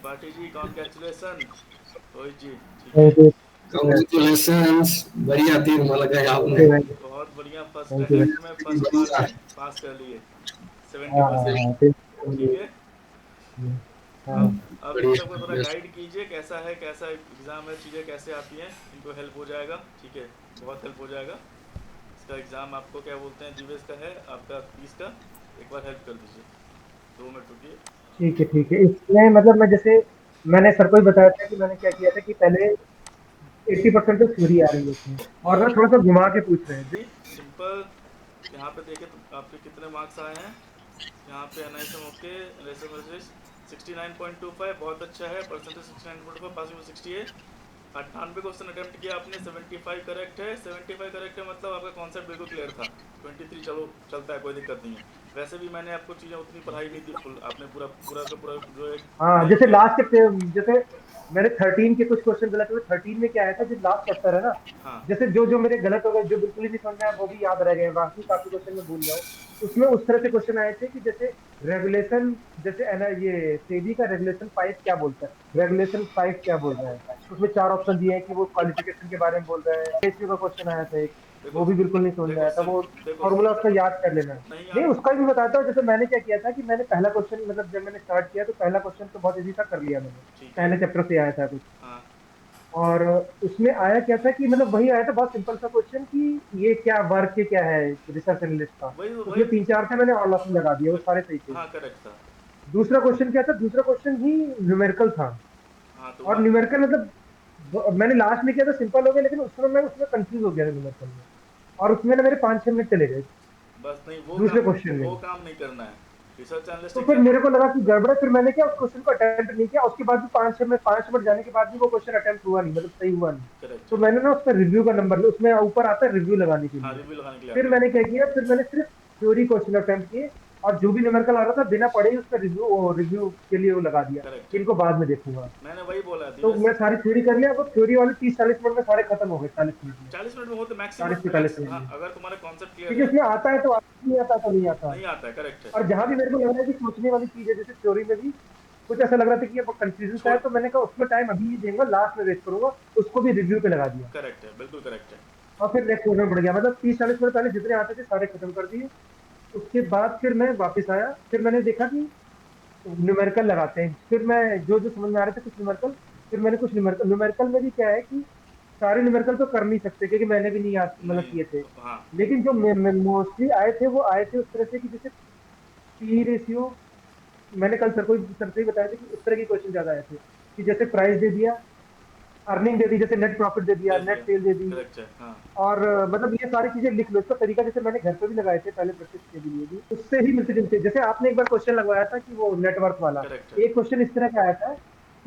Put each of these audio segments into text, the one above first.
Tripathi ji congratulation. Rohit जी ठीक है। Thank you. Congratulations, बढ़िया तीर लगाया आपने। बहुत बढ़िया, फर्स्ट थैंक यू। अटेम्प्ट में फर्स्ट मार्क बढ़िया। में पास कर लिए हाँ 70%। हाँ ठीक है। हाँ। अब इन सबको थोड़ा बढ़िया। गाइड कीजिए कैसा है, कैसा एग्ज़ाम है, चीज़ें कैसे आती हैं, इनको हेल्प हो जाएगा। ठीक है, बहुत हेल्प हो जाएगा। इसका एग्ज़ाम आपको क्या बोलते हैं, जीवेस का है आपका 30 का। एक बार हेल्प कर दीजिए, 2 मिनट रुकिए। ठीक है ठीक है। इसमें मतलब मैं जैसे मैंने सर को ही बताया था कि मैंने क्या किया था कि पहले 80% तो थ्योरी आ रही है इसमें और ना थोड़ा सा घुमा के पूछ रहे हैं। सिंपल। यहाँ पे देखें तो आपके कितने मार्क्स आए हैं। यहाँ पे N I S M okay, 69.25 बहुत अच्छा है। Percentage 69.5, passing 68। 98 क्वेश्चन अटेम्प्ट किया आपने, 75 करेक्ट है। 75 करेक्ट है मतलब आपका कॉन्सेप्ट बिल्कुल क्लियर था। 23 चलो चलता है, कोई दिक्कत नहीं है। वैसे भी मैंने आपको चीज़ें उतनी पढ़ाई नहीं थी फुल, आपने पूरा पूरा का पूरा जो एक हाँ टाइम जैसे दिया। लास्ट के जैसे मैंने 13 के कुछ क्वेश्चन गलत हुए। 13 में क्या आया था जो लास्ट चैप्टर है ना, हाँ जैसे जो जो मेरे गलत हो गए, जो बिल्कुल ही नहीं समझ में आया वो भी याद रह गए, बाकी काफी क्वेश्चन मैं भूल जाऊँ। उसमें उस तरह से क्वेश्चन आए थे कि जैसे रेगुलेशन, जैसे है ना ये सेबी का रेगुलेशन 5 क्या बोलता है, रेगुलेशन 5 क्या बोल रहा है। उसमें 4 ऑप्शन दिए हैं कि वो क्वालिफिकेशन के बारे में बोल रहा है। रेशियो का क्वेश्चन आया था एक, देखो वो भी बिल्कुल नहीं समझ में देखो आया था। वो देखो फॉर्मूला उसका याद कर लेना है। नहीं नहीं याद। उसका भी बताता हूँ। जैसे मैंने क्या किया था कि मैंने पहला क्वेश्चन मतलब जब मैंने स्टार्ट किया तो पहला क्वेश्चन तो बहुत इजी था, कर लिया मैंने। ठीक है। पहले चैप्टर से आया था कुछ। हाँ और उसमें आया क्या था कि मतलब वही आया था, बहुत सिंपल सा क्वेश्चन कि ये क्या वर्क के क्या है रिसर्च एनालिस्ट का। वही वही। उसमें तीन चार थे, मैंने ऑल ऑप्शन लगा दिया, वो सारे सही थे। हाँ करेक्ट था। दूसरा क्वेश्चन क्या था, दूसरा क्वेश्चन ही न्यूमेरिकल था। हाँ तो और न्यूमेरिकल मतलब मैंने लास्ट में किया था सिंपल हो गया, लेकिन उसमें कंफ्यूज हो गया न्यूमेरिकल में। और उसमें ना मेरे 5-6 मिनट चले गए बस नहीं, दूसरे क्वेश्चन में। वो काम नहीं करना है। रिसर्च एनालिस्ट तो फिर एग्जाम। मेरे को लगा कि गड़बड़ है, फिर मैंने क्या उस क्वेश्चन को अटेम्प्ट नहीं किया। उसके बाद भी 5 मिनट जाने के बाद भी वो क्वेश्चन अटेम्प्ट हुआ नहीं, मतलब सही हुआ नहीं। करेक्ट तो है। मैंने ना उस पर रिव्यू का नंबर लिया, उसमें ऊपर आता है रिव्यू लगाने के हाँ लिए। रिव्यू लगाने के लिए फिर आता है। मैंने क्या किया, फिर मैंने सिर्फ थ्योरी क्वेश्चन अटेम्प्ट किए। और जो भी न्यूमेरिकल आ रहा था बिना पढ़े ही उस पर रिव्यू के लिए वो लगा दिया, करेक्ट है। इनको बाद में देखूंगा। मैंने वही बोला तो दिवस। मैं सारी थ्योरी कर लिया। वो थ्योरी वाले 30-40 मिनट में सारे खत्म हो गए, 40 मिनट में। 40 मिनट में होते चालीस मैक्सिमम से चालीस मिनट हाँ, में अगर तुम्हारा कॉन्सेप्ट क्लियर क्योंकि है। उसमें आता है तो आता, नहीं आता तो नहीं आता। नहीं आता है, करेक्ट है। और जहां भी मेरे को लग रहा है कि सोचने वाली चीज है, जैसे थ्योरी में भी कुछ ऐसा लग रहा था कि ये कंफ्यूजन सा छोड़। है, तो मैंने कहा उसमें टाइम अभी नहीं देंगे, लास्ट में वेस्ट करूंगा। उसको भी रिव्यू पे लगा दिया। करेक्ट है, बिल्कुल करेक्ट है। और फिर नेक्स्ट क्वेश्चन पड़ गया, मतलब 30-40 मिनट पहले जितने आते थे सारे खत्म कर दिए। उसके बाद फिर मैं वापस आया, फिर मैंने देखा कि न्यूमेरिकल लगाते हैं। फिर मैं जो जो समझ में आ रहे थे कुछ न्यूमेरिकल, फिर मैंने कुछ न्यूमेरिकल, न्यूमेरिकल में भी क्या है कि सारे न्यूमेरिकल तो कर नहीं सकते क्योंकि मैंने भी नहीं याद मतलब नहीं किए थे। तो हाँ। लेकिन जो मोस्टली आए थे वो आए थे उस तरह से कि जैसे पी रेशियो, मैंने कल सर से ही बताया था कि उस तरह के क्वेश्चन ज्यादा आए थे कि जैसे प्राइस दे दिया, अर्निंग दे दी, जैसे नेट प्रॉफिट दे दिया, दे नेट दिया। सेल दे दी। करेक्ट है हाँ। और मतलब ये सारी चीजें लिख लो। इसका तरीका जैसे मैंने घर पे भी लगाए थे पहले प्रैक्टिस के लिए भी, उससे ही मिलते जुलते। जैसे आपने एक बार क्वेश्चन लगवाया था कि वो नेटवर्क वाला, करेक्ट है। एक क्वेश्चन इस तरह का आया था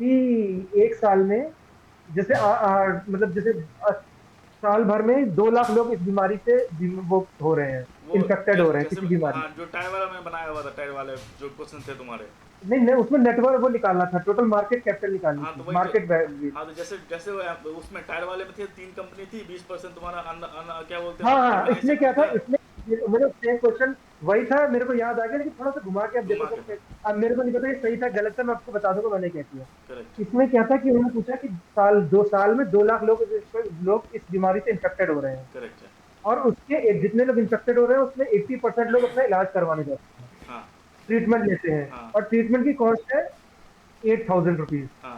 कि एक साल में जैसे मतलब जैसे साल भर में 2 लाख लोग इस बीमारी से वो हो रहे हैं, वो इन्फेक्टेड हो रहे हैं जैसे किसी बीमारी हाँ, से। जो टायर वाला मैं बनाया हुआ था, टायर वाले जो क्वेश्चन थे तुम्हारे। नहीं नहीं, उसमें नेटवर्क वो निकालना था, टोटल मार्केट कैपिटल निकालनी हाँ तो थी, वही तो। Market value. हाँ तो जैसे जैसे उसमें टायर वाले में थे, 3 कंपनी थी, 20% तुम्हारा क्या बोलते हाँ हैं, हाँ, इसमें ऑर्गेनाइजेशन क्या था, था। इसमें मेरे सेम क्वेश्चन वही था, मेरे को याद आ गया, लेकिन थोड़ा सा घुमा के अब देखो घुमा सर के था। अब मेरे को नहीं पता ये सही था गलत था, मैं आपको बता दूंगा मैंने क्या किया। करेक्ट। इसमें क्या था कि उन्होंने पूछा कि 2 साल में 2 लाख लोग इस बीमारी से इन्फेक्टेड हो रहे हैं। करेक्ट है। और उसके जितने लोग इन्फेक्टेड हो रहे हैं उसमें 80% लोग अपना इलाज करवाने जाते हैं, हाँ ट्रीटमेंट लेते हैं। हाँ और ट्रीटमेंट की कॉस्ट है 8,000 रुपीज हाँ।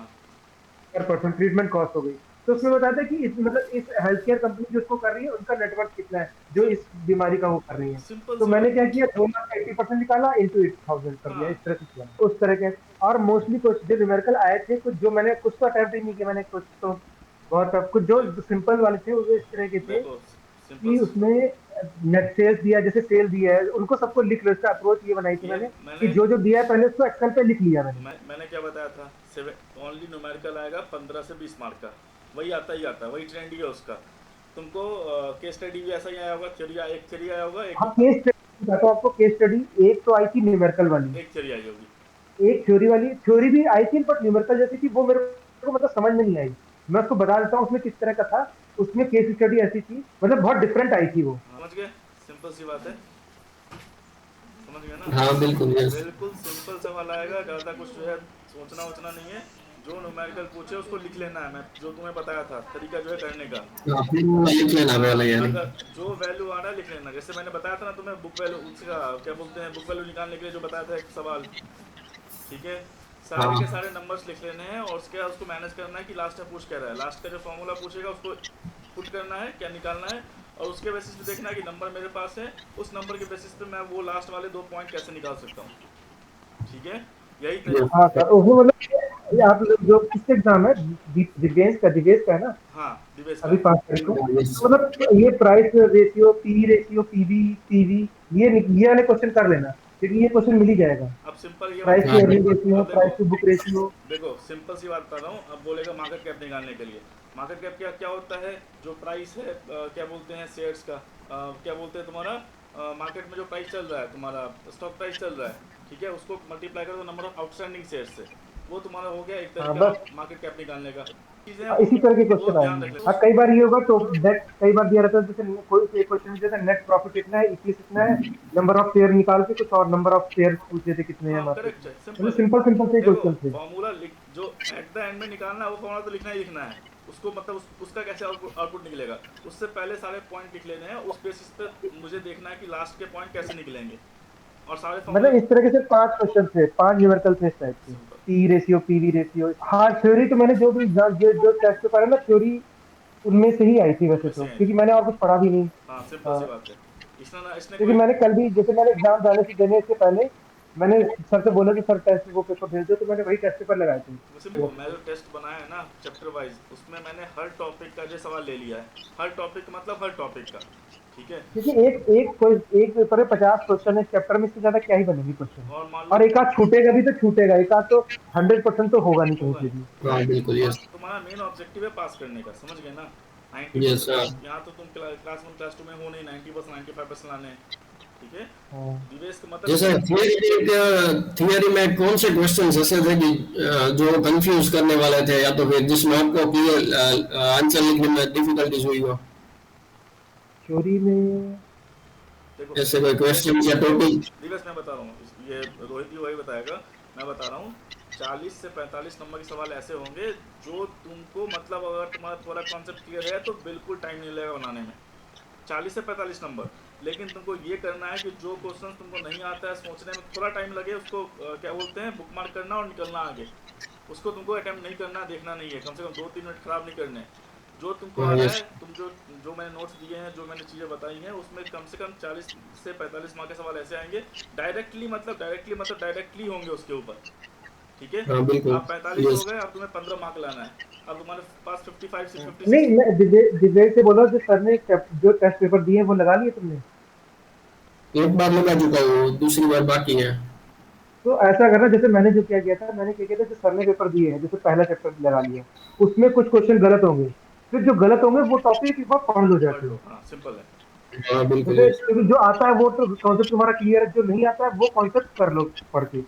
पर पर्सन, ट्रीटमेंट कॉस्ट हो गई। तो उसमें इस बताया था कि मतलब इस हेल्थ केयर कंपनी जो उसको कर रही है उनका नेटवर्क कितना है जो सिम, इस बीमारी का वो कर रही है। सिंपल तो सी मैंने बात। क्या किया, 2 लाख का 80% निकाला, इंटू 8,000 कर दिया, हाँ इस तरह से किया उस तरह के। और मोस्टली कुछ जो न्यूमेरिकल आए थे, कुछ जो मैंने कुछ तो अटेम्प्ट ही नहीं किया मैंने, कुछ तो बहुत टफ, कुछ जो देखो सिंपल वाले थे वो इस तरह के थे देखो सिंपल। कि उसमें नेट सेल्स दिया, जैसे सेल दिया है उनको सबको लिख लो। इसका अप्रोच ये बनाई थी ये मैंने कि मैंने जो जो दिया है पहले उसको एक्सेल पे लिख लिया मैंने। मैंने क्या बताया था, ओनली न्यूमेरिकल आएगा 15 से 20 मार्क का। वही आता ही आता है, वही ट्रेंड ही है उसका। तुमको केस स्टडी भी ऐसा ही आया होगा, थ्योरी एक थ्योरी आया होगा, हाँ केस स्टडी बताता हूँ आपको। केस स्टडी एक तो आई थी न्यूमेरिकल वाली, एक थ्योरी आई होगी। एक थ्योरी वाली, थ्योरी भी आई थी बट न्यूमेरिकल जैसी थी, वो मेरे को मतलब समझ में नहीं आई। मैं उसको बता देता हूँ उसमें किस तरह का था। उसमें केस स्टडी ऐसी थी, मतलब बहुत डिफरेंट आई थी वो। समझ गए, सिंपल सी बात है। समझ गए ना? हाँ बिल्कुल, यस। बिल्कुल सिंपल सवाल आएगा, ज़्यादा कुछ जो है सोचना वोचना नहीं है। जो न्यूमेरिकल पूछे उसको लिख लेना है, मैं जो तुम्हें बताया था तरीका जो है करने का। हाँ, फिर वो लिख लेना हाँ, पहले यानी। अगर जो वैल्यू आ रहा है लिख लेना, जैसे मैंने बताया था ना तुम्हें बुक वैल्यू, उसका क्या बोलते हैं, बुक वैल्यू निकालने के लिए जो बताया था एक सवाल, ठीक है? सारे के हाँ सारे नंबर्स लिख लेने हैं और उसके बाद उसको मैनेज करना है कि लास्ट में पूछ क्या रहा है, लास्ट का जो फॉर्मूला पूछेगा उसको पुट करना है, क्या निकालना है, और उसके बेसिस पे देखना है कि नंबर मेरे पास है, उस नंबर के बेसिस पे मैं वो लास्ट वाले 2 पॉइंट कैसे निकाल सकता हूँ। ठीक है, यही यस। हाँ सर, उसमें मतलब ये आप लोग जो किसका एग्जाम है, दिवेश का है ना, हाँ, दिवेश का अभी है। 5 तारीख को, यस। तो मतलब ये price ratio, P ratio, PV, ये वाले क्वेश्चन कर लेना, क्योंकि ये क्वेश्चन मिल ही जाएगा। अब सिंपल ये प्राइस बताओ, टू हाँ अर्निंग रेशियो, अब प्राइस देखो, टू बुक रेशियो। देखो सिंपल सी बात बता रहा हूँ। अब बोलेगा मार्केट कैप निकालने के लिए, मार्केट कैप क्या क्या होता है, जो प्राइस है क्या बोलते हैं शेयर्स का, क्या बोलते हैं तुम्हारा, मार्केट में जो प्राइस चल रहा है, तुम्हारा स्टॉक प्राइस चल रहा है, ठीक है, उसको मल्टीप्लाई करो नंबर ऑफ आउटस्टैंडिंग शेयर्स से, वो तुम्हारा हो गया एक हाँ तरीका बस, मार्केट कैप निकालने का। चीज़ें हैं इसी तरह के वो क्वेश्चन ध्यान आएंगे। रख हाँ, लेना। कई बार ये होगा तो नेट, कई बार दिया रहता है, जैसे कोई एक क्वेश्चन जैसे नेट प्रॉफिट इतना है, इक्विटी इतना है, नंबर ऑफ शेयर निकाल के कुछ और नंबर ऑफ शेयर पूछे थे कितने हैं हाँ मार्केट करेक्ट में, है, मतलब सिंपल है। सिंपल सिंपल से देखो क्वेश्चन थे। फॉर्मूला लिख, जो एट द एंड में निकालना है वो फॉर्मूला तो लिखना ही लिखना है, उसको मतलब उसका कैसे आउटपुट निकलेगा, उससे पहले सारे पॉइंट लिख लेने हैं, उस बेसिस पे मुझे देखना है कि लास्ट के पॉइंट कैसे निकलेंगे, और सारे फॉर्मूले। मतलब इस तरह के से 5 क्वेश्चन थे, 5 न्यूमेरिकल थे इस टाइप के, simple. P ratio, PV ratio. हाँ, थ्योरी तो मैंने जो भी जो टेस्ट पेपर है ना, थ्योरी उनमें से ही आई थी वैसे उनमें तो, से आई क्योंकि थी। मैंने और कुछ पढ़ा भी नहीं। हाँ सिंपल सी हाँ, बात है। इसने क्योंकि कोई, मैंने कल भी, जैसे मैंने एग्जाम जाने से देने से पहले मैंने सर से बोला कि सर टेस्ट वो पेपर भेज दो, तो मैंने वही टेस्ट पेपर लगाए थे। वैसे देखो मैं जो टेस्ट बनाया है ना चैप्टर वाइज, उसमें मैंने हर टॉपिक का जो सवाल ले लिया है, हर टॉपिक मतलब हर टॉपिक का, ठीक है। क्योंकि एक एक कोई एक पेपर में 50 क्वेश्चन है चैप्टर में, इससे ज्यादा क्या ही बनेंगे क्वेश्चन। और मान लो, और एक आध छूटेगा भी तो छूटेगा, एक आध तो 100% तो होगा नहीं कहीं होगा से नहीं, भी। हाँ बिल्कुल, यस। तुम्हारा मेन ऑब्जेक्टिव है पास करने का, समझ गए ना? 90%, यस हाँ। यहाँ तो तुम क्लास 1 क्लास 2 में हो नहीं, 90% 95% लाने हैं, ठीक है। हाँ। दिवेश का जैसे मतलब, थियरी में कौन से क्वेश्चन ऐसे थे कि जो कंफ्यूज करने वाले थे, या तो फिर जिसमें आपको क्लियर आंसर लिखने में डिफिकल्टीज हुई हो, चोरी में देखो ऐसे कोई देखो क्वेश्चन या देखो टॉपिक? दिवस मैं बता रहा हूँ, ये रोहित भी वही बताएगा, मैं बता रहा हूँ। 40 से 45 नंबर के सवाल ऐसे होंगे जो तुमको मतलब, अगर तुम्हारा थोड़ा कॉन्सेप्ट क्लियर है तो बिल्कुल टाइम नहीं लगेगा बनाने में, 40 से 45 नंबर। लेकिन तुमको ये करना है कि जो क्वेश्चन तुमको नहीं आता है, सोचने में थोड़ा टाइम लगे, उसको क्या बोलते हैं, बुक मार्क करना और निकलना आगे। उसको तुमको अटैम्प्ट नहीं करना, देखना नहीं है, कम से कम 2-3 मिनट खराब नहीं करने। जो तुमको आ हाँ रहा यस। है, तुम जो जो मैंने नोट्स दिए हैं, जो मैंने चीज़ें बताई हैं, उसमें कम से कम 40 से 45 मार्क के सवाल ऐसे आएंगे, डायरेक्टली होंगे उसके ऊपर, ठीक है। हाँ बिल्कुल, आप 45 हो यस। गए, अब तुम्हें 15 मार्क लाना है। अब तुम्हारे पास 55 से नहीं, 56। मैं दिवेश से बोल रहा हूँ, जो सर ने जो टेस्ट पेपर दिए वो लगा लिए तुमने? एक बार लगा चुका हूँ, दूसरी बार बाकी है। तो ऐसा करना, जैसे मैंने जो किया गया था, मैंने क्या किया था, जो सर ने पेपर दिए हैं, जैसे पहला चैप्टर लगा लिया, उसमें कुछ क्वेश्चन गलत होंगे, फिर जो गलत होंगे वो टॉपिक एक बार पढ़ लो पढ़ जाके। लो, हाँ सिंपल है। हाँ बिल्कुल, जैसे यस। क्योंकि जो आता है वो तो कॉन्सेप्ट तुम्हारा क्लियर है, जो नहीं आता है वो कॉन्सेप्ट कर लो पढ़ के।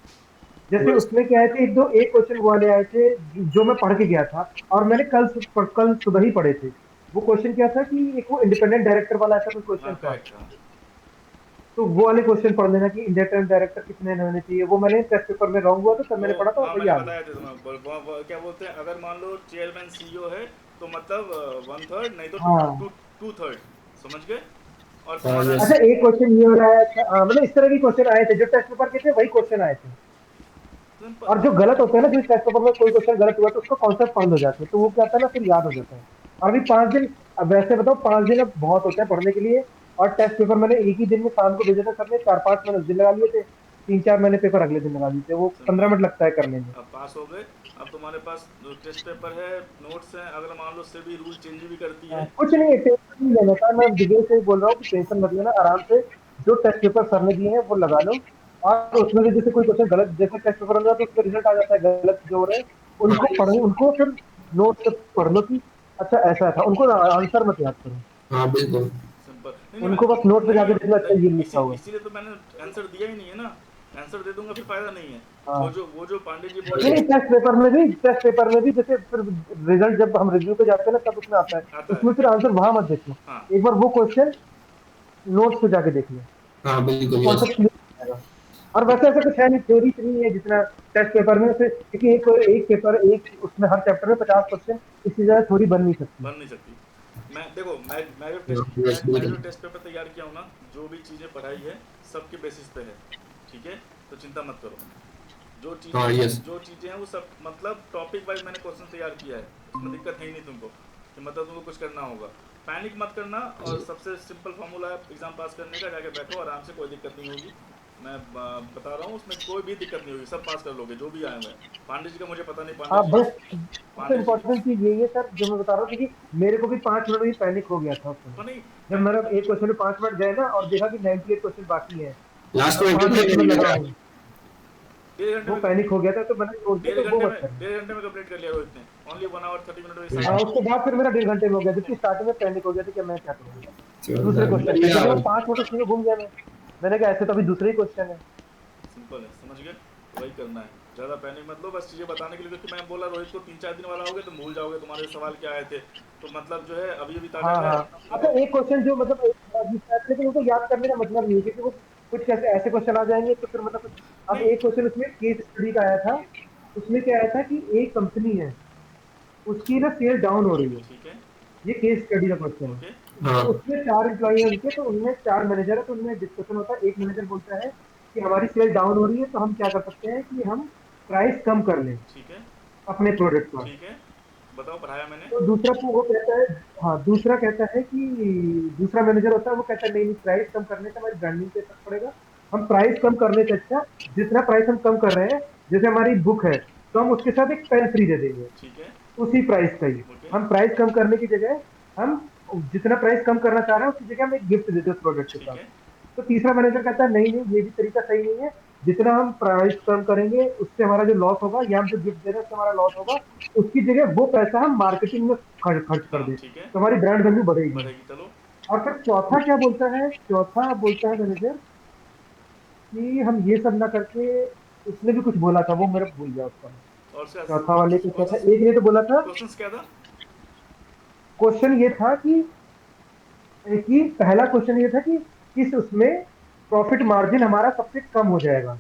जैसे यस। उसमें क्या है कि एक क्वेश्चन वाले आए थे जो मैं पढ़ के गया था, और मैंने कल सुबह ही पढ़े थे। वो क्वेश्चन क्या था कि एक वो इंडिपेंडेंट डायरेक्टर वाला ऐसा कोई हाँ क्वेश्चन था। करेक्ट, हाँ। तो वो वाले क्वेश्चन पढ़ लेना कि इंडिपेंडेंट डायरेक्टर कितने होने चाहिए, वो मैंने टेस्ट पेपर में रॉन्ग हुआ था, तब वो मैंने पढ़ा था और हाँ वही मैंने आ गया। बताया था तुम्हें, क्या बोलते हैं, अगर मान लो चेयरमैन सीईओ है तो मतलब 1/3 नहीं तो हाँ। 2/3, समझ गए। और हाँ तुम्हारा, यस। अच्छा, एक क्वेश्चन ये हो रहा है, अच्छा, मतलब इस तरह के क्वेश्चन आए थे, जो टेस्ट पेपर के थे वही क्वेश्चन आए थे। सिंपल। और जो गलत होते हैं ना, जो टेस्ट पेपर में कोई क्वेश्चन गलत हुआ तो उसको कॉन्सेप्ट पढ़ लो जाके, तो वो क्या होता है ना, फिर याद हो जाता है। और अभी 5 दिन, अब वैसे बताओ 5 दिन अब बहुत होते हैं पढ़ने के लिए। और टेस्ट पेपर मैंने एक ही दिन में शाम को भेजा था, सर ने 4-5 मैंने उस दिन लगा लिए थे, 3-4 मैंने पेपर अगले दिन लगा लिए थे, वो सिंपल 15 मिनट लगता है करने में। अब पास हो गए। अब तुम्हारे पास जो टेस्ट पेपर है, नोट्स हैं, अगर मान लो सेबी रूल चेंज भी करती है। कुछ नहीं है, टेंशन नहीं लेना था, मैं दिग्गज से ही बोल रहा हूँ कि टेंशन मत लेना, आराम से जो टेस्ट पेपर सर ने दिए हैं वो लगा लो। और उसमें से जैसे कोई क्वेश्चन गलत, जैसे टेस्ट पेपर होगा तो उसका रिजल्ट आ जाता है गलत जो हो रहे हैं, हाँ उनको यस। पढ़ो, उनको फिर नोट से पढ़ लो कि अच्छा ऐसा था, उनको आंसर मत याद करो, हाँ बिल्कुल। सिंपल, नहीं नहीं उनको बस नोट पे नहीं जाके देखना, अच्छा ये नहीं, लिखा हुआ है। इसीलिए तो मैंने आंसर दिया ही नहीं है ना। आंसर दे दूंगा फिर फायदा नहीं है। हाँ। वो जो पांडे जी नहीं बोले, नहीं, टेस्ट पेपर में भी जैसे फिर रिजल्ट जब हम रिव्यू पे जाते हैं ना, तब उसमें आता है, आता है। उसमें फिर आंसर वहां मत देखो, हाँ एक बार वो क्वेश्चन नोट्स पे जाके देख लो, हाँ तो बिल्कुल, यस। कॉन्सेप्ट क्लियर हो जाएगा। और वैसे ऐसा कुछ है नहीं, थ्योरी नहीं है जितना टेस्ट पेपर में से, क्योंकि एक पेपर एक उसमें हर चैप्टर में 50 क्वेश्चन, इससे ज्यादा थ्योरी बन नहीं सकती। बन नहीं सकती। मैं देखो मैं जो हाँ, टेस्ट यस मैं जो बिल्कुल। टेस्ट पेपर तैयार किया हूँ ना, जो भी चीज़ें पढ़ाई है सबके बेसिस पे है, ठीक है, तो चिंता मत करो। जो हाँ यस। चीज़ें हैं वो सब मतलब टॉपिक वाइज मैंने क्वेश्चन तैयार किया है, उसमें दिक्कत है ही नहीं तुमको कि मतलब तुमको कुछ करना होगा। पैनिक मत करना, और सबसे सिंपल फार्मूला है एग्ज़ाम पास करने का, जाके बैठो आराम से, कोई दिक्कत नहीं होगी। मैं बता रहा हूँ उसमें कोई भी दिक्कत नहीं होगी, सब पास कर लोगे जो भी आए हुए हैं। पांडे जी का मुझे पता नहीं, हाँ बस सबसे पांडे जी इम्पोर्टेंट चीज यही है सर, जो मैं बता रहा हूँ, क्योंकि मेरे को भी 5 मिनट में पैनिक हो गया था उस समय। तो नहीं जब मेरा एक क्वेश्चन में 5 मिनट गए ना, और देखा कि 98 क्वेश्चन बाकी है, लास्ट और में पांच कितने मिनट से मैं मिनट लगा लगा? हूँ, 1.5 घंटे वो में पैनिक हो गया था, तो मैंने छोड़ दिया, तो वो मत करना। 1.5 घंटे में कंप्लीट कर लिया रोहित ने, ओनली 1 hour 30 minute में हाँ, सारा। उसके बाद फिर मेरा 1.5 घंटे में हो गया, जबकि स्टार्टिंग में पैनिक हो गया था कि मैं क्या करूंगा दूसरे जोरदार, क्वेश्चन पे, बढ़िया। क्योंकि मैं 5 मिनट उसी में घूम गया। मैंने कहा ऐसे तो अभी दूसरे ही क्वेश्चन है। सिंपल है, समझ गए, तो वही करना है। ज़्यादा पैनिक मत लो, बस चीज़ें बताने के लिए, क्योंकि मैं बोला रोहित को 3-4 दिन वाला हो गया, तुम भूल जाओगे तुम्हारे सवाल क्या आए थे, तो मतलब जो है अभी अभी ताज़ा हाँ है। हाँ। अच्छा, एक क्वेश्चन जो मतलब लेकिन उनको याद करने का मतलब नहीं है, क्योंकि वो कुछ कैसे ऐसे क्वेश्चन आ जाएंगे तो फिर मतलब कुछ। अब नहीं, एक क्वेश्चन उसमें केस स्टडी का आया था, उसमें क्या आया था कि एक कंपनी है, उसकी ना सेल डाउन हो रही है, ठीक है, ये केस स्टडी का क्वेश्चन है। ओके, तो हाँ उसमें 4 एम्प्लॉई है उनके, तो उनमें 4 मैनेजर है, तो उनमें डिस्कशन होता है। एक मैनेजर बोलता है कि हमारी सेल डाउन हो रही है, तो हम क्या कर सकते हैं कि हम प्राइस कम कर लें ठीक है, अपने प्रोडक्ट का। ठीक है, बताओ, पढ़ाया मैंने। तो दूसरा को वो कहता है, हाँ दूसरा कहता है कि, दूसरा मैनेजर होता है वो कहता है नहीं नहीं, प्राइस कम करने से हमारी ब्रांडिंग पे इफेक्ट पड़ेगा, हम प्राइस कम करने से अच्छा, जितना प्राइस हम कम कर रहे हैं, जैसे हमारी बुक है, तो हम उसके साथ एक पेन फ्री दे देंगे ठीक है, उसी प्राइस का ही। ओके, हम प्राइस कम करने की जगह, हम जितना प्राइस कम करना चाह रहे हैं उसकी जगह हम एक गिफ्ट देते हैं उस प्रोडक्ट के ठीक साथ। है, तो तीसरा मैनेजर कहता है नहीं नहीं, ये भी तरीका सही नहीं है, जितना हम प्राइस कम करेंगे उससे हमारा जो लॉस होगा, या हम जो गिफ्ट दे रहे हैं उससे हमारा लॉस होगा, उसकी जगह वो पैसा हम मार्केटिंग में खर्च कर हाँ दें, ठीक है, तो हमारी ब्रांड वैल्यू बढ़ेगी। बढ़ेगी, चलो। और फिर चौथा क्या बोलता है, चौथा बोलता है मैनेजर कि हम ये सब ना करके, उसने भी कुछ बोला था, वो मेरे भूल गया उसका। और क्या चौथा वाले को क्या था, क्वेश्चन, एक ने तो बोला था, क्वेश्चंस क्या था? क्वेश्चन ये था कि पहला क्वेश्चन ये था कि किस उसमें प्रॉफिट मार्जिन हमारा सबसे कम हो जाएगा,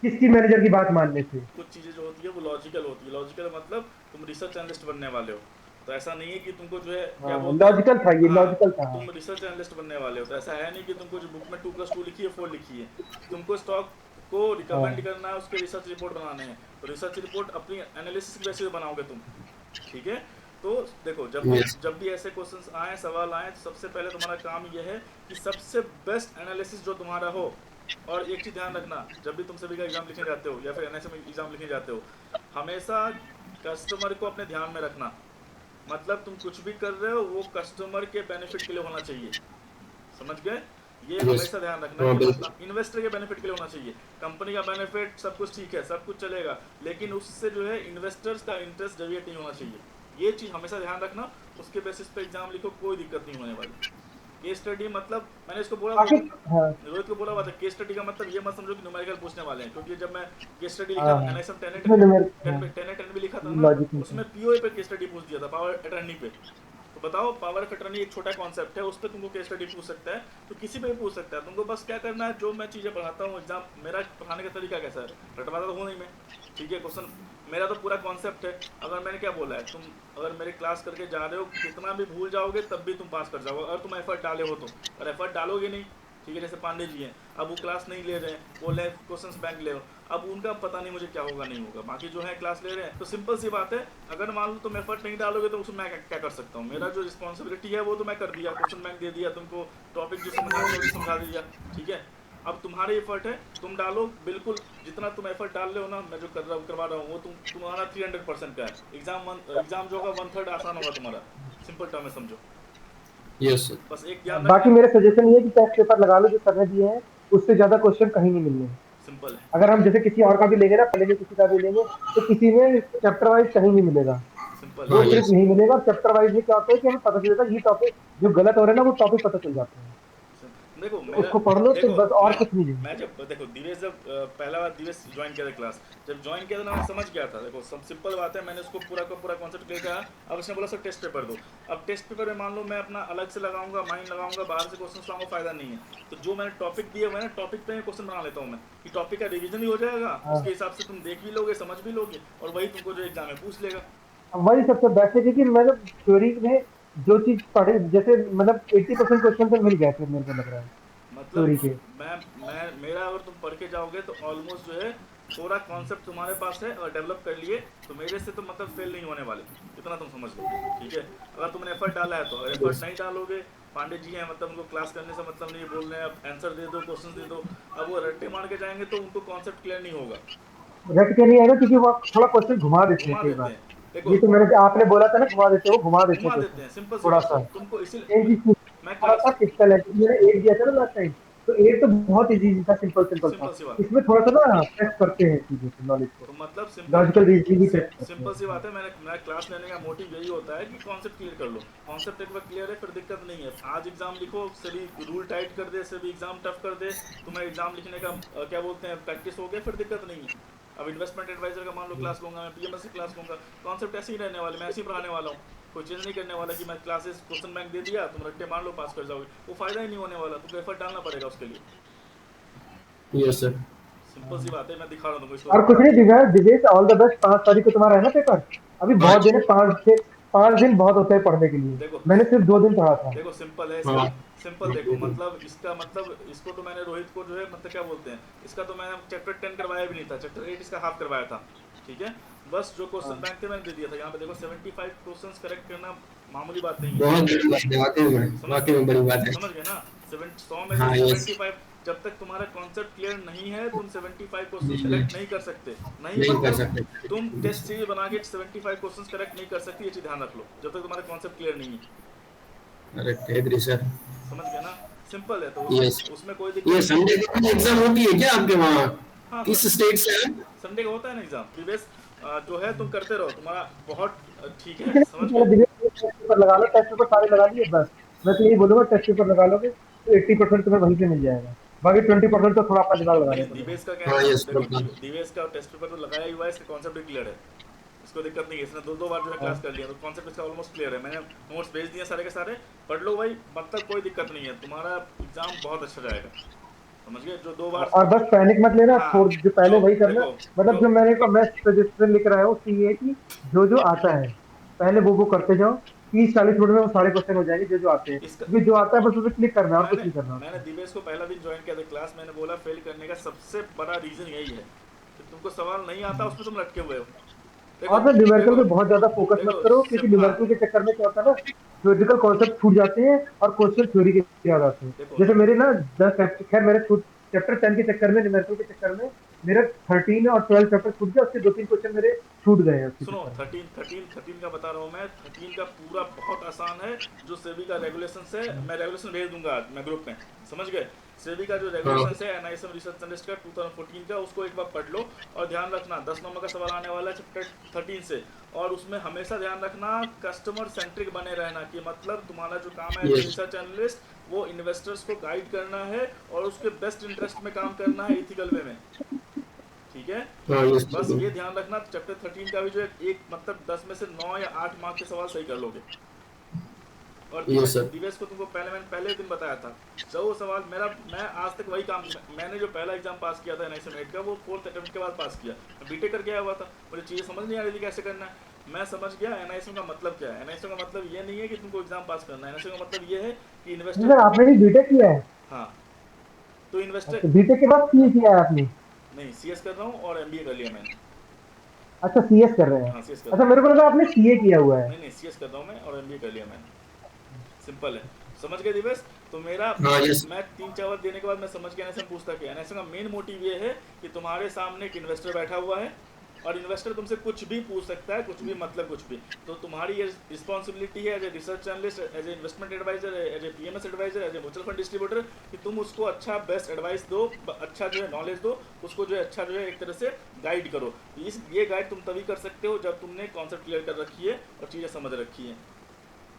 किसकी मैनेजर की बात मानने से। कुछ चीज़ें जो होती है वो लॉजिकल होती है, लॉजिकल मतलब तुम रिसर्च एनालिस्ट बनने वाले हो, तो ऐसा नहीं है कि तुमको जो है क्या हाँ बोलते लॉजिकल था, हैं, ये हाँ, लॉजिकल था, हाँ। तुम रिसर्च एनालिस्ट बनने वाले हो, तो ऐसा है नहीं कि तुमको जो बुक में 2+2 लिखी है 4 लिखी है। तुमको स्टॉक को रिकमेंड हाँ करना है, उसके रिसर्च रिपोर्ट बनाने हैं, तो रिसर्च रिपोर्ट अपनी एनालिसिस की बेसिस पे बनाओगे तुम, ठीक है। तो देखो, यस जब भी ऐसे क्वेश्चंस आए, सवाल आए, तो सबसे पहले तुम्हारा काम यह है कि सबसे बेस्ट एनालिसिस जो तुम्हारा हो। और एक चीज़ ध्यान रखना, जब भी तुम सभी का एग्जाम लिखने जाते हो या फिर एनएसएम एग्जाम लिखने जाते हो, हमेशा कस्टमर को अपने ध्यान में रखना। मतलब तुम कुछ भी कर रहे हो वो कस्टमर के बेनिफिट के लिए होना चाहिए, समझ गए? ये यस। हमेशा ध्यान रखना हाँ कि बिल्कुल। मतलब इन्वेस्टर के बेनिफिट के लिए होना चाहिए। कंपनी का बेनिफिट सब कुछ ठीक है, सब कुछ चलेगा, लेकिन उससे जो है इन्वेस्टर्स का इंटरेस्ट डेविएट नहीं होना चाहिए। ये चीज़ हमेशा ध्यान रखना, उसके बेसिस पे एग्जाम लिखो, कोई दिक्कत नहीं होने वाली। केस स्टडी मतलब मैंने इसको बोला, बाकी, हाँ रोहित को बोला हुआ था, केस स्टडी का मतलब ये मत समझो कि न्यूमेरिकल पूछने वाले हैं, क्योंकि जब मैं केस स्टडी लिखा हाँ था हाँ, एनएसएम 10 इसमें तो मेरे, हाँ 10 भी लिखा था ना, लॉजिक नहीं था। उसमें पीओए पे केस स्टडी पूछ दिया था, पावर अटर्नी पे। तो बताओ, पावर ऑफ अटर्नी एक छोटा कॉन्सेप्ट है, उस पर तुमको केस स्टडी पूछ सकता है, तो किसी पे भी पूछ सकता है। तुमको बस क्या करना है, जो मैं चीज़ें पढ़ाता हूँ, एग्जाम मेरा पढ़ाने का तरीका कैसा है, रटवाता तो हूँ नहीं मैं, ठीक है। क्वेश्चन मेरा तो पूरा कॉन्सेप्ट है। अगर मैंने क्या बोला है, तुम अगर मेरे क्लास करके जा रहे हो, कितना भी भूल जाओगे तब भी तुम पास कर जाओगे, अगर तुम एफर्ट डाले हो तो। और एफर्ट डालोगे नहीं, ठीक है, जैसे पांडे जी हैं, अब वो क्लास नहीं ले रहे हैं, बोल रहे हैं क्वेश्चंस बैंक ले लो, अब उनका पता नहीं मुझे क्या होगा नहीं होगा, बाकी जो है क्लास ले रहे हैं। तो सिंपल सी बात है, अगर मान लो तुम एफर्ट नहीं डालोगे तो उसमें मैं क्या कर सकता हूँ, मेरा जो रिस्पॉन्सिबिलिटी है वो तो मैं कर दिया, क्वेश्चन बैंक दे दिया तुमको, टॉपिक जो समझाना है वो समझा दिया, ठीक है। अब तुम्हारी एफर्ट है, तुम डालो बिल्कुल, जितना तुम एफर्ट डाल रहे हो ना, मैं जो कर रहा हूँ करवा रहा हूँ, वो तुम्हारा 300% का है। एग्जाम जो होगा 1/3 आसान होगा तुम्हारा, सिंपल टर्म में समझो। Yes sir. बस एक ध्यान बाकी रखना, मेरे सजेशन ये है कि टेस्ट पेपर लगा लो जो सर ने दिए हैं, उससे ज्यादा क्वेश्चन कहीं नहीं मिलने हैं। सिंपल है, अगर हम जैसे किसी और का भी लेंगे ना, पहले में किसी का भी लेंगे, तो किसी में चैप्टर वाइज कहीं नहीं मिलेगा, सिंपल वो हाँ है। सिर्फ यस। यही मिलेगा। और चैप्टर वाइज में क्या होता है कि हमें पता चल जाता है ये टॉपिक जो गलत हो रहा है ना, वो टॉपिक पता चल जाते हैं। देखो तो मेरा उसको पढ़ लो, तो देखो बस और मैं कुछ नहीं है। मैं जब देखो दिवेश जब पहला बार दिवेश ज्वाइन किया था क्लास, जब ज्वाइन किया था ना मैं समझ गया था। देखो सब सिंपल बात है, मैंने उसको पूरा का पूरा कॉन्सेप्ट क्लियर किया। अब उसने बोला सर टेस्ट पेपर दो। अब टेस्ट पेपर में मान लो मैं अपना अलग से लगाऊंगा, माइंड लगाऊंगा, बाहर से क्वेश्चन लाऊंगा, फायदा नहीं है। तो जो मैंने टॉपिक दिया हुआ है ना, टॉपिक पे क्वेश्चन बना लेता हूँ मैं, कि टॉपिक का रिवीजन भी हो जाएगा, हाँ, उसके हिसाब से तुम देख भी लोगे, समझ भी लोगे, और वही तुमको जो एग्जाम में पूछ लेगा। अब वही सबसे बेस्ट है, क्योंकि मतलब थ्योरी में जो चीज पढ़े, जैसे मतलब 80% क्वेश्चन तो मिल गए थे मेरे को लग रहा है मतलब थ्योरी के। मैं मेरा अगर तुम पढ़ के जाओगे तो ऑलमोस्ट जो है पूरा कॉन्सेप्ट तुम्हारे पास है और डेवलप कर लिए, तो मेरे से तो मतलब फेल नहीं होने वाले, इतना तुम समझ लो। ठीक है, अगर तुमने एफर्ट डाला है तो, अगर एफर्ट नहीं डालोगे, पांडे जी हैं मतलब उनको क्लास करने से मतलब नहीं, बोल रहे हैं अब आंसर दे दो, क्वेश्चन दे दो, अब वो रट्टे मार के जाएंगे तो उनको कॉन्सेप्ट क्लियर नहीं होगा। रट के नहीं आएगा, क्योंकि वो थोड़ा क्वेश्चन घुमा देते हैं घुमा कई देते बार। हैं। देखो ये तो मैंने आपने बोला था ना, घुमा देते हैं, वो घुमा देते हैं घुमा क्वेश्चन देते हैं, सिंपल सी थोड़ा बात है सा। तुमको इसी। एक चीज मैं थोड़ा क्लास सा टिपिकल है, मैंने एक दिया था ना लास्ट टाइम, तो एक तो बहुत इजी था, सिंपल सिंपल था। सिंपल सी बात है। इसमें थोड़ा सा ना टेस्ट करते हैं चीजों को, नॉलेज को, तो मतलब सिंपल लॉजिकल रीजनिंग भी टेस्ट करते सिंपल हैं। सी हाँ। बात है, मेरा क्लास लेने का मोटिव यही होता है कि कॉन्सेप्ट क्लियर कर लो। कॉन्सेप्ट एक बार क्लियर है फिर दिक्कत नहीं है। आज एग्जाम लिखो, सभी रूल टाइट कर दे, सभी एग्जाम टफ कर दे, तुम्हें एग्जाम लिखने का क्या बोलते हैं प्रैक्टिस हो गया, फिर दिक्कत नहीं है। अब इन्वेस्टमेंट एडवाइजर का मान लो क्लास लूंगा, मैं पीएमएस की क्लास लूंगा, कॉन्सेप्ट ऐसे ही रहने वाले, मैं ऐसे ही पढ़ाने वाला हूँ। कोई चेंज नहीं करने वाला कि मैं क्लासेस क्वेश्चन बैंक दे दिया, तुम रट्टे मान लो पास कर जाओगे, वो फायदा ही नहीं होने वाला, तुमको एफर्ट डालना पड़ेगा उसके लिए। Yes sir. सिंपल सी बात है, मैं दिखा रहा हूँ तुमको और कुछ इसको। नहीं, Divya Divesh, all the best. 5 तारीख को तुम्हारा है ना पेपर? अभी हाँ बहुत दिन है, 5 दिन बहुत होते हैं पढ़ने के लिए। देखो मैंने सिर्फ 2 दिन पढ़ा था। देखो सिंपल है इसका। हाँ। सिंपल देखो मतलब इसका मतलब इसको तो मैंने रोहित को जो है मतलब क्या बोलते हैं, इसका तो मैंने चैप्टर 10 करवाया भी नहीं था, चैप्टर 8 इसका हाफ करवाया था। ठीक है, बस जो क्वेश्चन हाँ। बैंक थे मैंने दे दिया था। यहाँ पे देखो 75 क्वेश्चंस करेक्ट करना मामूली बात नहीं है। बहुत बड़ी बात है, समझ वाकई में बड़ी बात है। समझ गए ना? 100 में से हाँ यस। 75, जब तक तुम्हारा कॉन्सेप्ट क्लियर नहीं है तुम 75 क्वेश्चंस करेक्ट नहीं कर सकते। नहीं नहीं कर मतलब सकते। तुम टेस्ट सीरीज बना के 75 क्वेश्चंस करेक्ट नहीं कर सकती, ये चीज ध्यान रख लो, जब तक तुम्हारा कॉन्सेप्ट क्लियर नहीं है। अरे एग्री सर। समझ गए ना? सिंपल है, तो यस। उसमें कोई ये दिक्कत नहीं संडे है। को एग्जाम होती है क्या आपके वहाँ? हाँ किस स्टेट से है? संडे का होता है ना एग्जाम। प्रीवियस जो है तुम करते रहो, तुम्हारा बहुत ठीक है, कुछ समझ नहीं, गए? दिवेश टेस्ट पेपर लगा लो, टेस्ट पेपर सारे लगा लिए बस। मैं तो यही बोलूंगा, टेस्ट पेपर लगा लोगे तो 80% तुम्हें वहीं से मिल जाएगा। बाकी 20% तो थोड़ा अपना दिमाग लगाना नहीं पड़ेगा। दिवेश का क्या है हाँ ना, यस देखो पक्का। दिवेश का टेस्ट पेपर तो लगाया ही हुआ है, इसका कॉन्सेप्ट भी क्लियर है, इसको दिक्कत नहीं है। इसने दो दो बार जो है हाँ। क्लास कर लिया, तो कॉन्सेप्ट इसका ऑलमोस्ट क्लियर है। मैंने नोट्स भेज दिए सारे के सारे, पढ़ लो भाई, मतलब कोई दिक्कत नहीं है, तुम्हारा एग्जाम बहुत अच्छा जाएगा। समझ गए? जो 2 बार। और बस पैनिक मत लेना, हाँ थोड़ जो पहले जो वही करना। देखो मतलब जो जो मैं सजेशन लिख रहा है उसकी ये है कि जो जो आता है पहले वो करते जाओ। 30-40 मिनट में वो सारे क्वेश्चन हो जाएंगे जो जो आते हैं, इसका क्योंकि जो आता है बस उसे क्लिक करना है और मैंने कुछ नहीं करना मैंने उसको। दिवेश को पहला दिन ज्वाइन किया था क्लास, मैंने बोला फेल करने का सबसे बड़ा रीजन यही है कि तुमको सवाल नहीं आता, उसमें तुम लटके हुए हो। देखो और ना न्यूमेरिकल देखो पे बहुत ज्यादा फोकस मत देखो करो, क्योंकि सिर्फ हाँ न्यूमेरिकल के चक्कर में क्या होता है ना, थ्योरेटिकल कॉन्सेप्ट छूट जाते हैं और क्वेश्चन थ्योरी के याद आते हैं। देखो जैसे मेरे ना 10 खैर मेरे चैप्टर 10 के चक्कर में, न्यूमेरिकल के चक्कर में मेरे 13 और 12 चैप्टर छूट गया, उसके 2-3 क्वेश्चन मेरे छूट गए हैं उसके सुनो, चक्कर में। 13 का बता रहा हूँ मैं। 13 का पूरा बहुत आसान है। जो सेबी का रेगुलेशन है, मैं रेगुलेशन भेज दूंगा आज मैं ग्रुप में, समझ गए? सेबी का जो हाँ रेगुलेशन है एनआईएसएम रिसर्च एनालिस्ट का 2014 का, उसको एक बार पढ़ लो। और ध्यान रखना 10 नंबर का सवाल आने वाला है चैप्टर 13 से। और उसमें हमेशा ध्यान रखना कस्टमर सेंट्रिक बने रहना, कि मतलब तुम्हारा जो काम है as a yes. Research analyst वो इन्वेस्टर्स को गाइड करना है और उसके बेस्ट इंटरेस्ट में काम करना है, इथिकल वे में। ठीक है, हाँ यस बस बिल्कुल। ये ध्यान रखना। चैप्टर 13 का भी जो है एक मतलब 10 में से 9 या 8 मार्क के सवाल सही कर लोगे। और यस दिवेश सर। दिवेश को तुमको मैंने पहले दिन बताया था, जो वो सवाल मेरा, मैं आज तक वही काम, मैंने जो पहला एग्जाम पास किया था एनआईएसएम का, वो 4th अटेम्प्ट के बाद पास किया। मैं बीटेक करके आया हुआ था, मुझे चीज़ें समझ नहीं आ रही थी कैसे करना है। मैं समझ गया एनआईएसएम का मतलब क्या है। एनआईएसएम का मतलब ये नहीं है कि तुमको एग्जाम पास करना है, एनआईएसएम का मतलब ये है कि जी सर, इन्वेस्टर। आपने भी बीटेक किया है? हाँ, तो इन्वेस्टर। अच्छा, बीटेक के बाद सीए किया है आपने? नहीं सीएस कर रहा हूँ और एमबीए कर लिया मैंने। अच्छा, सीएस कर रहे हैं। हाँ सीएस कर रहा अच्छा, हूँ। मेरे को लगा आपने सीए किया हुआ है। नहीं नहीं सीएस कर रहा हूँ मैं और एमबीए कर लिया मैंने। सिंपल है, समझ गए दिवस? तो मेरा हाँ यस। मैं 3-4 देने के बाद मैं समझ गया एनएसएम पूछता क्या। एनएसएम का मेन मोटिव ये है कि तुम्हारे सामने एक इन्वेस्टर बैठा हुआ है और इन्वेस्टर तुमसे कुछ भी पूछ सकता है, कुछ भी मतलब कुछ भी। तो तुम्हारी ये रिस्पॉन्सिबिलिटी है as a research analyst, as a investment adviser, as a PMS adviser, as a mutual fund distributor, कि तुम उसको अच्छा बेस्ट एडवाइस दो, अच्छा जो है नॉलेज दो, उसको जो है अच्छा जो है एक तरह से गाइड करो। ये गाइड तुम तभी कर सकते हो जब तुमने कॉन्सेप्ट क्लियर कर रखी है और चीज़ें समझ रखी है।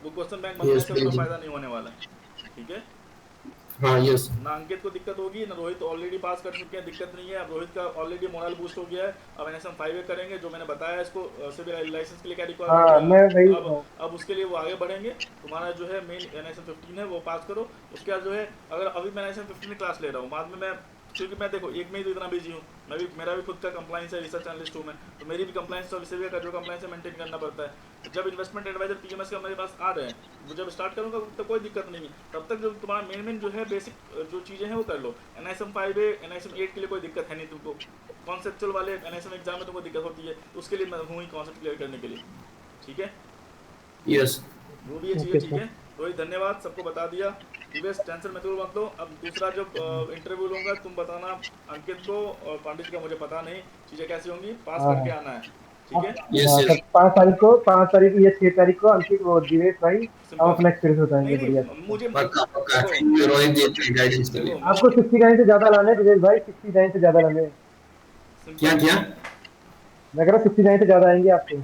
वो क्वेश्चन बैंक बनने यस से उसका बिल्कुल। फायदा नहीं होने वाला है। ठीक है, हाँ यस। ना अंकित को दिक्कत होगी, ना रोहित ऑलरेडी पास कर चुके हैं, दिक्कत नहीं है। अब रोहित का ऑलरेडी मोरल बूस्ट हो गया है। अब NSM 5 करेंगे, जो मैंने बताया इसको सिविल लाइसेंस के लिए क्या रिक्वायरमेंट हाँ मैं वही है। अब उसके लिए वो आगे बढ़ेंगे। तुम्हारा जो है मेन NSM 15 है वो पास करो। उसके बाद जो है अगर अभी मैं NSM 15 क्लास ले रहा हूँ, बाद में मैं, क्योंकि मैं देखो एक में ही तो इतना बिजी हूँ, मैं भी, मेरा भी खुद का कंप्लाइंस है, रिसर्च एनालिस्ट हूँ मैं, तो मेरी भी कंप्लाइंस और सेवियर का जो कंप्लाइंस है मेंटेन करना पड़ता है। जब इन्वेस्टमेंट एडवाइजर PMS का मेरे पास आ रहे हैं, वो जब स्टार्ट करूँगा तो कोई दिक्कत नहीं है। तब तक जो तुम्हारा मेन जो है बेसिक जो चीज़ें हैं वो कर लो। NSM 5 NSM 8 के लिए कोई दिक्कत है नहीं तुमको। कॉन्सेप्चुअल वाले NSM एग्जाम में तुमको दिक्कत होती है, तो उसके लिए मैं हूँ ही कॉन्सेप्ट क्लियर करने के लिए। ठीक है, यस। वो भी ये चीज़ें ठीक है। रोहित धन्यवाद, सबको बता दिया। दिवेश टेंशन मत लो। अब दूसरा जो इंटरव्यू लूँगा तुम बताना अंकित को और पांडित का, मुझे पता नहीं चीज़ें कैसी होंगी, पास हाँ करके आना है। ठीक है, यस हाँ, यस। तब 5 तारीख या 6 तारीख को अंकित वो दिवेश भाई हम सिंपल। अपना एक्सपीरियंस बताएंगे नहीं बढ़िया। नहीं, मुझे पक्का पक्का, देखो थैंक यू मैं, रोहित जी गाइडेंस के लिए। देखो मैं आपको 69 से ज्यादा लाने हैं दिवेश भाई, 69 से ज्यादा लाने हैं। क्या सिंपल। क्या? मैं कह रहा हूँ 69 से ज्यादा आएंगे आपको।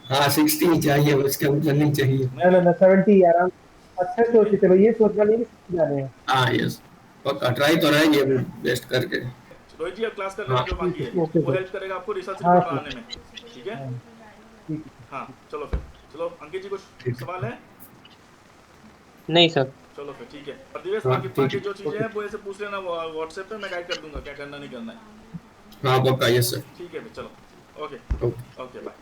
हाँ 60 चाहिए, बस कम नहीं चाहिए। नहीं ना नहीं ना 70 आराम। अच्छा सोच के नहीं, चलो, ये सोचना नहीं कि 60 जाने हैं। हाँ यस, पक्का ट्राई तो रहेंगे अभी बेस्ट करके। रोहित जी अब क्लास कर लेना हाँ जो ठीक बाकी है, है, ओके वो सर। हेल्प करेगा आपको रिसर्च हाँ रिपोर्ट सर। बनाने में। ठीक है, हाँ ठीक है। हाँ चलो फिर, चलो अंकित जी कुछ ठीक है। सवाल है? नहीं सर। चलो फिर ठीक है। और दिवेश हाँ बाकी ठीक बाकी है। जो चीज़ें ओके। हैं वो ऐसे पूछ लेना व्हाट्सएप पे, मैं गाइड कर दूंगा क्या करना नहीं करना है। हाँ पक्का, यस सर। ठीक है फिर चलो, ओके, ओके। Okay bye.